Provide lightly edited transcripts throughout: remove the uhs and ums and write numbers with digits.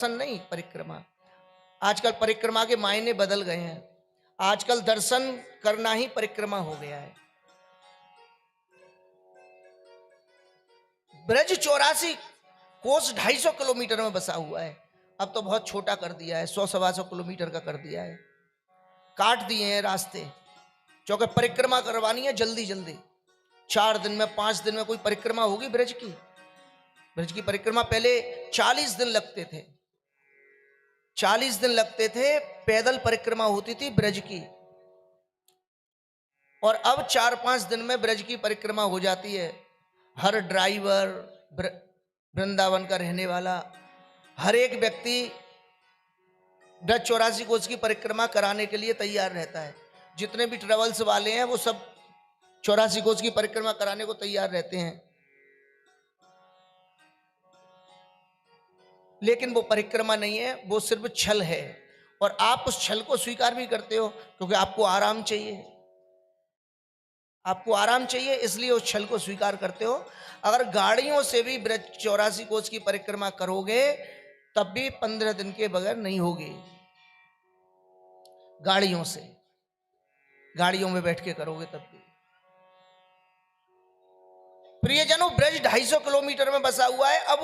दर्शन नहीं परिक्रमा। आजकल परिक्रमा के मायने बदल गए हैं। आजकल दर्शन करना ही परिक्रमा हो गया है। ब्रज 84 कोस 250 किलोमीटर में बसा हुआ है। अब तो बहुत छोटा कर दिया है, 100-125 किलोमीटर का कर दिया है। काट दिए हैं रास्ते, क्योंकि परिक्रमा करवानी है जल्दी जल्दी। 4 दिन में 5 दिन में कोई परिक्रमा होगी ब्रज की? ब्रज की परिक्रमा पहले 40 दिन लगते थे। 40 दिन लगते थे, पैदल परिक्रमा होती थी ब्रज की। और अब 4-5 दिन में ब्रज की परिक्रमा हो जाती है। हर ड्राइवर, वृंदावन का रहने वाला हर एक व्यक्ति ब्रज 84 कोस की परिक्रमा कराने के लिए तैयार रहता है। जितने भी ट्रेवल्स वाले हैं वो सब 84 कोस की परिक्रमा कराने को तैयार रहते हैं। लेकिन वो परिक्रमा नहीं है, वो सिर्फ छल है। और आप उस छल को स्वीकार भी करते हो, क्योंकि आपको आराम चाहिए। आपको आराम चाहिए, इसलिए उस छल को स्वीकार करते हो। अगर गाड़ियों से भी ब्रज 84 कोस की परिक्रमा करोगे तब भी 15 दिन के बगैर नहीं होगी। गाड़ियों से, गाड़ियों में बैठ के करोगे तब भी। प्रियजनों, ब्रज 250 किलोमीटर में बसा हुआ है। अब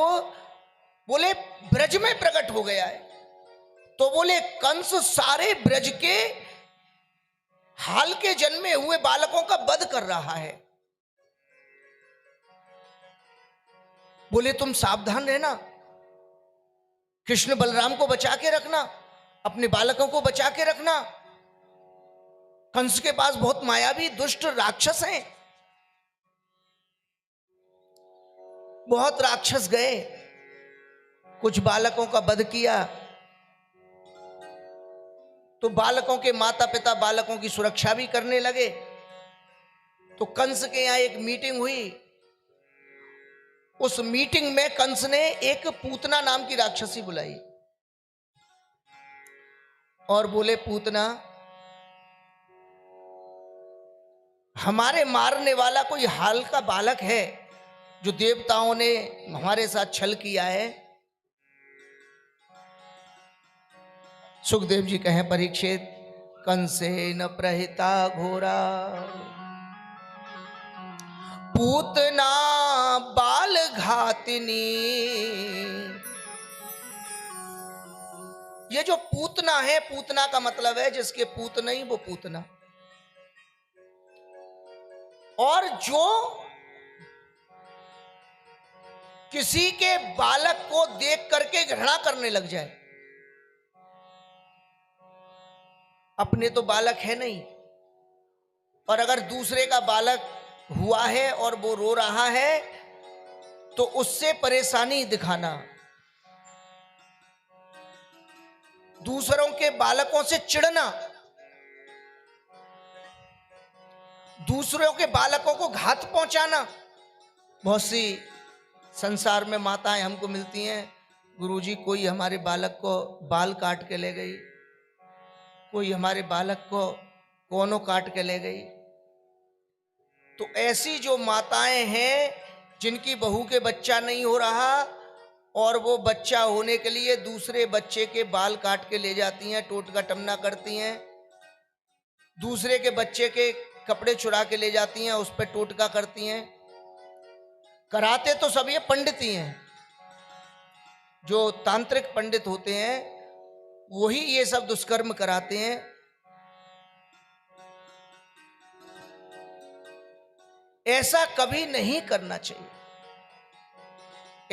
बोले ब्रज में प्रकट हो गया है, तो बोले कंस सारे ब्रज के हाल के जन्मे हुए बालकों का वध कर रहा है। बोले तुम सावधान रहना, कृष्ण बलराम को बचा के रखना, अपने बालकों को बचा के रखना। कंस के पास बहुत मायावी दुष्ट राक्षस हैं। बहुत राक्षस गए, कुछ बालकों का वध किया, तो बालकों के माता पिता बालकों की सुरक्षा भी करने लगे। तो कंस के यहां एक मीटिंग हुई। उस मीटिंग में कंस ने एक पूतना नाम की राक्षसी बुलाई और बोले, पूतना, हमारे मारने वाला कोई हाल का बालक है जो देवताओं ने हमारे साथ छल किया है? सुखदेव जी कहें, परीक्षित, कंसे न प्रहिता घोरा पूतना बाल घातिनी। ये जो पूतना है, पूतना का मतलब है जिसके पूत नहीं वो पूतना। और जो किसी के बालक को देख करके घृणा करने लग जाए, अपने तो बालक है नहीं, और अगर दूसरे का बालक हुआ है और वो रो रहा है तो उससे परेशानी दिखाना, दूसरों के बालकों से चिढ़ना, दूसरों के बालकों को घात पहुंचाना। बहुत सी संसार में माताएं हमको मिलती हैं, गुरुजी कोई हमारे बालक को बाल काट के ले गई, कोई हमारे बालक को कोनों काट के ले गई। तो ऐसी जो माताएं हैं जिनकी बहू के बच्चा नहीं हो रहा और वो बच्चा होने के लिए दूसरे बच्चे के बाल काट के ले जाती हैं, टोटका टमना करती हैं, दूसरे के बच्चे के कपड़े चुरा के ले जाती हैं, उस पर टोटका करती हैं। कराते तो सब ये पंडित ही हैं, जो तांत्रिक पंडित होते हैं वही ये सब दुष्कर्म कराते हैं। ऐसा कभी नहीं करना चाहिए।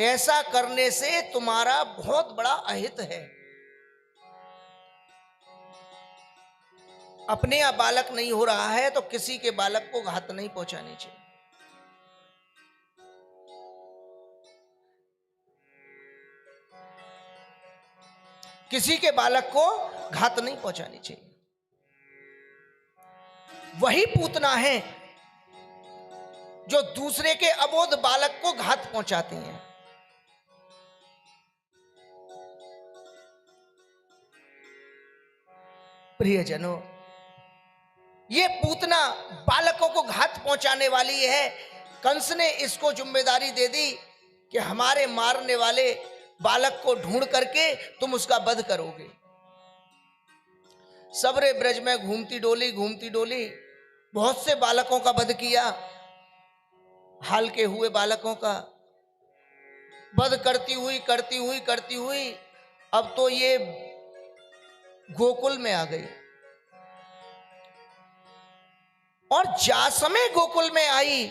ऐसा करने से तुम्हारा बहुत बड़ा अहित है। अपने या बालक नहीं हो रहा है तो किसी के बालक को घात नहीं पहुंचानी चाहिए। किसी के बालक को घात नहीं पहुंचानी चाहिए। वही पूतना है जो दूसरे के अबोध बालक को घात पहुंचाती हैं। प्रियजनों, ये पूतना बालकों को घात पहुंचाने वाली है। कंस ने इसको जिम्मेदारी दे दी कि हमारे मारने वाले बालक को ढूंढ करके तुम उसका वध करोगे। सबरे ब्रज में घूमती डोली बहुत से बालकों का वध किया, हाल के हुए बालकों का वध करती हुई अब तो ये गोकुल में आ गई। और जा समय गोकुल में आई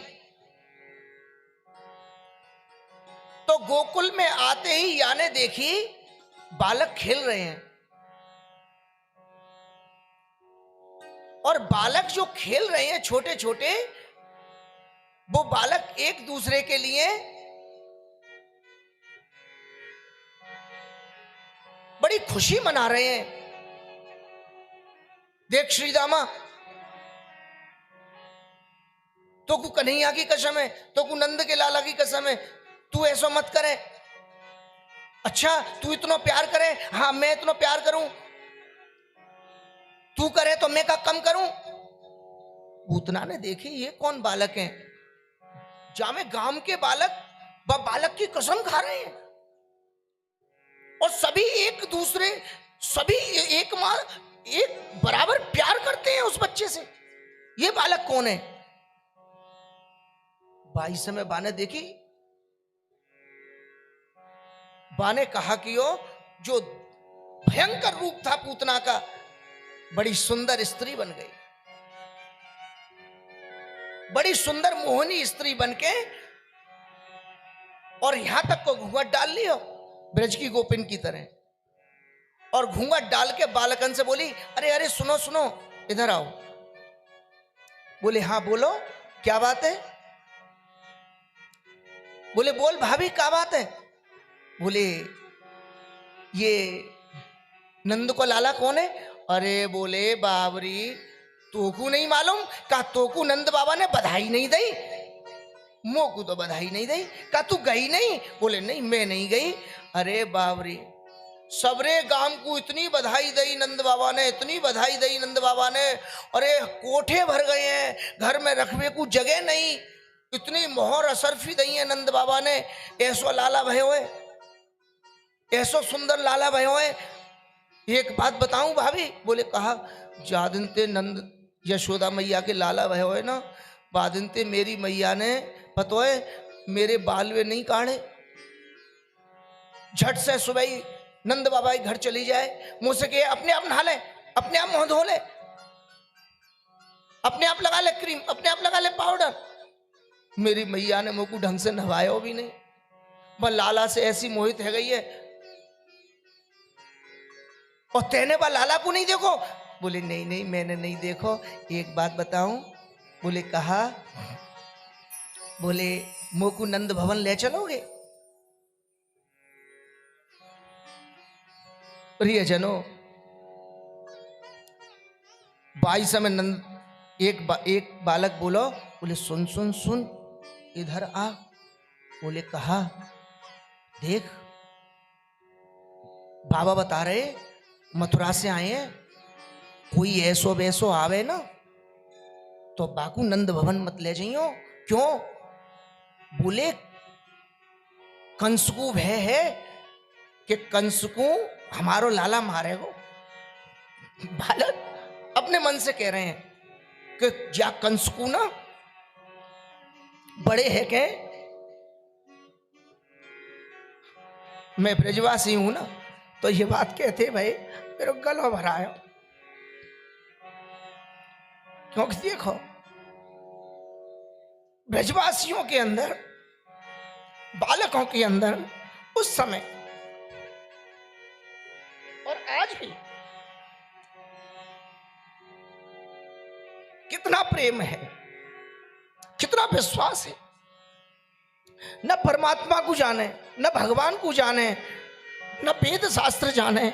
तो गोकुल में आते ही याने देखी बालक खेल रहे हैं, और बालक जो खेल रहे हैं छोटे छोटे, वो बालक एक दूसरे के लिए बड़ी खुशी मना रहे हैं। देख श्रीदामा, तो को कन्हैया की कसम है, तो को नंद के लाला की कसम है, तू ऐसा मत करे। अच्छा तू इतना प्यार करे, हाँ मैं इतना प्यार करूं, तू करे तो मैं का कम करूं। पूतना ने देखी ये कौन बालक हैं, जामे गांव के बालक बालक की कसम खा रहे हैं, और सभी एक दूसरे, सभी एक मां एक बराबर प्यार करते हैं उस बच्चे से। ये बालक कौन है? बाई समय बा ने देखी, बा ने कहा कि यो जो भयंकर रूप था पूतना का, बड़ी सुंदर स्त्री बन गई, बड़ी सुंदर मोहनी स्त्री बनके, और यहां तक को घूंघट डाल लियो ब्रज की गोपिन की तरह, और घूंघट डाल के बालकन से बोली, अरे अरे सुनो सुनो इधर आओ। बोले हाँ बोलो क्या बात है? बोले बोल भाभी क्या बात है? बोले ये नंद को लाला कौन है? अरे बोले बाबरी तोकू नहीं मालूम का, तोकू नंद बाबा ने बधाई नहीं दी, मोकू तो बधाई नहीं दी का, तू गई नहीं? बोले नहीं मैं नहीं गई। अरे बाबरी सबरे गांव को इतनी बधाई दी नंद बाबा ने, इतनी बधाई दी नंद बाबा ने, अरे कोठे भर गए हैं, घर में रखने को जगह नहीं, इतनी मोहर असरफी दी है नंद बाबा ने, ऐसो लाला भयो है, ऐसो सुंदर लाला भयो है। एक बात बताऊं भाभी? बोले कहा, जादिन ते नंद यशोदा मैया के लाला भयो है ना, बादिन ते मेरी मैया ने पतो है मेरे बालवे नहीं काढ़े, झट से सुबह ही नंद बाबा के घर चली जाए, मुझसे कहे अपने आप नहा ले, अपने आप मुंह धो ले, अपने आप लगा ले क्रीम, अपने आप लगा ले पाउडर। मेरी मैया ने मुझको ढंग से नहवाया भी नहीं, वह लाला से ऐसी मोहित है गई है। और तेने बा लाला को नहीं देखो? बोले नहीं नहीं मैंने नहीं देखो। एक बात बताऊं? बोले कहा, बोले मोकू नंद भवन ले चलोगे? प्रियजनों, बाई समय नंद एक बालक बोलो, बोले सुन सुन सुन इधर आ। बोले कहा, देख बाबा बता रहे मथुरा से आए हैं, कोई ऐसो वैसो आवे ना तो बाकू नंद भवन मत ले जाइयो। क्यों? बोले कंस को भय है कि कंस को हमारो लाला मारेगो। बालक अपने मन से कह रहे हैं कि जा कंस को ना बड़े है के, मैं ब्रजवासी हूं ना, तो ये बात कहते भाई मेरे गला भरायो। क्योंकि देखो ब्रजवासियों के अंदर, बालकों के अंदर उस समय और आज भी कितना प्रेम है, कितना विश्वास है। न परमात्मा को जाने, न भगवान को जाने, न वेद शास्त्र जाने,